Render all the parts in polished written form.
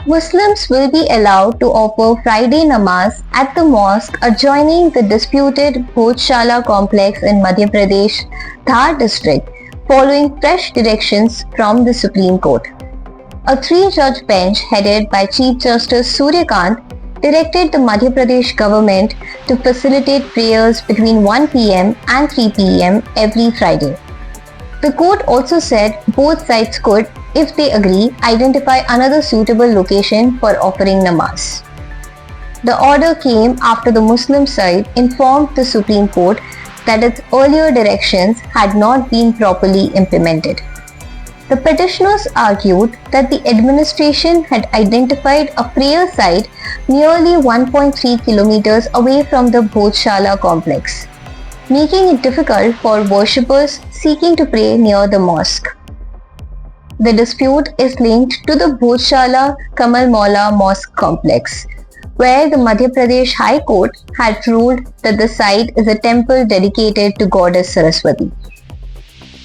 Muslims will be allowed to offer Friday Namaz at the mosque adjoining the disputed Bhojshala complex in Madhya Pradesh, Dhar district, following fresh directions from the Supreme Court. A three-judge bench headed by Chief Justice Suryakant directed the Madhya Pradesh government to facilitate prayers between 1 pm and 3 pm every Friday. The court also said both sides could, if they agree, identify another suitable location for offering namaz. The order came after the Muslim side informed the Supreme Court that its earlier directions had not been properly implemented. The petitioners argued that the administration had identified a prayer site nearly 1.3 kilometers away from the Bhojshala complex, making it difficult for worshippers seeking to pray near the mosque. The dispute is linked to the Bhojshala Kamal Maula Mosque complex, where the Madhya Pradesh High Court had ruled that the site is a temple dedicated to goddess Saraswati.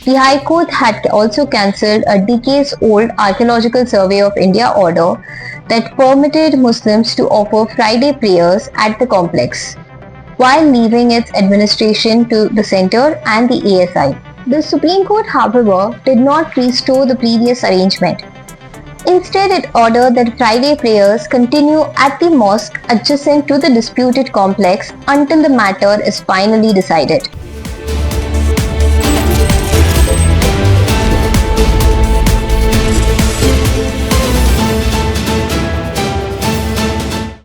The High Court had also cancelled a decades-old Archaeological Survey of India order that permitted Muslims to offer Friday prayers at the complex, while leaving its administration to the centre and the ASI. The Supreme Court, however, did not restore the previous arrangement. Instead, it ordered that Friday prayers continue at the mosque adjacent to the disputed complex until the matter is finally decided.